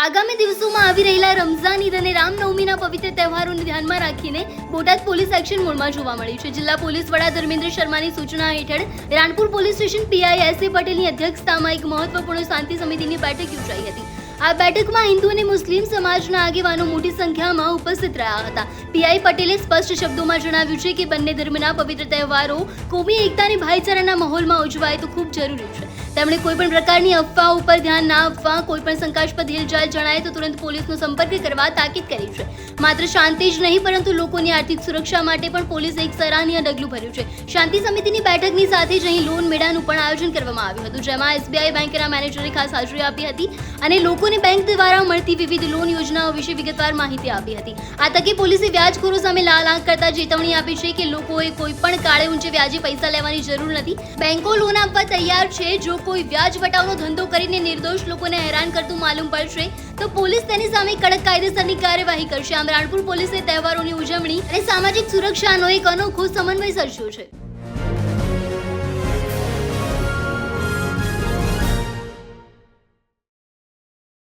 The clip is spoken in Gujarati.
આગામી દિવસોમાં આવી રહેલા રમઝાન ઈદ અને રામનવમીના પવિત્ર તહેવારોને ધ્યાનમાં રાખીને બોટાદ પોલીસ એક્શન મોડમાં જોવા મળી છે. જિલ્લા પોલીસ વડા ધર્મેન્દ્ર શર્માની સૂચના હેઠળ રાણપુર પોલીસ સ્ટેશન પીઆઈ એસ.એ. પટેલની અધ્યક્ષતામાં એક મહત્વપૂર્ણ શાંતિ સમિતિની બેઠક યોજાઈ હતી. આ બેઠકમાં હિન્દુ અને મુસ્લિમ સમાજના આગેવાનો મોટી સંખ્યામાં ઉપસ્થિત રહ્યા હતા. પીઆઈ પટેલે સ્પષ્ટ શબ્દોમાં જણાવ્યું છે કે બંને ધર્મના પવિત્ર તહેવારો કોમી એકતા અને ભાઈચારાના માહોલમાં ઉજવાય તો ખૂબ જરૂરી છે. તેમણે કોઈપણ પ્રકારની અફવાઓ ઉપર ધ્યાન ના આપવા, કોઈપણ શંકાસ્પદ હિલચાલ જણાય તો તુરંત પોલીસનો સંપર્ક કરવા તાકીદ કરી છે. માત્ર શાંતિ જ નહીં પરંતુ લોકોની આર્થિક સુરક્ષા માટે પણ પોલીસે એક સરાહનીય ડગલું ભર્યું છે. શાંતિ સમિતિની બેઠકની સાથે જ અહીં લોન મેળાનું પણ આયોજન કરવામાં આવ્યું હતું, જેમાં એસબીઆઈ બેંકના મેનેજરે ખાસ હાજરી આપી હતી અને લોકોને બેંક દ્વારા મળતી વિવિધ લોન યોજનાઓ વિશે વિગતવાર માહિતી આપી હતી. આ તકે પોલીસે વ્યાજખોરો સામે લાલ આંખ કરતા ચેતવણી આપી છે કે લોકોએ કોઈ પણ કાળે ઊંચે વ્યાજે પૈસા લેવાની જરૂર નથી. બેંકો લોન આપવા તૈયાર છે. જો કોઈ વ્યાજ વટાવનો ધંધો કરીને નિર્દોષ લોકોને હેરાન કરતું માલુમ પડશે તો પોલીસ તેની સામે કડક કાયદેસરની કાર્યવાહી કરશે. આમ રાણપુર પોલીસે તહેવારોની ઉજવણી અને સામાજિક સુરક્ષાનો એક અનોખો સમન્વય સર્જ્યો છે.